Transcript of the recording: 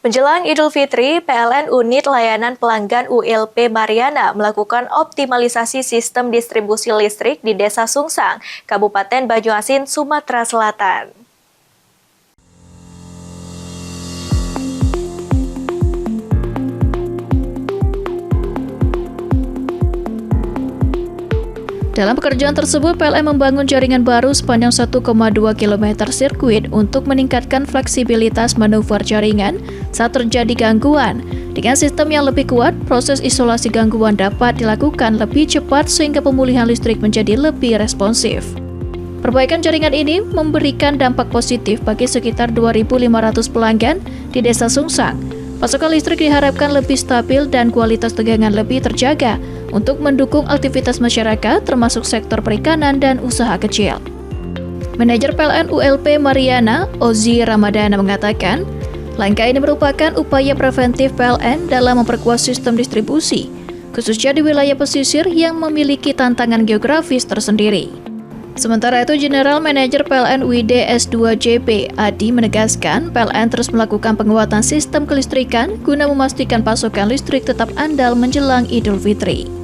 Menjelang Idul Fitri, PLN Unit Layanan Pelanggan ULP Mariana melakukan optimalisasi sistem distribusi listrik di Desa Sungsang, Kabupaten Banyuasin, Sumatera Selatan. Dalam pekerjaan tersebut, PLN membangun jaringan baru sepanjang 1,2 km sirkuit untuk meningkatkan fleksibilitas manuver jaringan saat terjadi gangguan. Dengan sistem yang lebih kuat, proses isolasi gangguan dapat dilakukan lebih cepat sehingga pemulihan listrik menjadi lebih responsif. Perbaikan jaringan ini memberikan dampak positif bagi sekitar 2.500 pelanggan di Desa Sungsang. Pasokan listrik diharapkan lebih stabil dan kualitas tegangan lebih terjaga untuk mendukung aktivitas masyarakat termasuk sektor perikanan dan usaha kecil. Manajer PLN ULP Mariana, Ozi Ramadana mengatakan, langkah ini merupakan upaya preventif PLN dalam memperkuat sistem distribusi, khususnya di wilayah pesisir yang memiliki tantangan geografis tersendiri. Sementara itu, General Manager PLN UID S2JP Adi menegaskan PLN terus melakukan penguatan sistem kelistrikan guna memastikan pasokan listrik tetap andal menjelang Idul Fitri.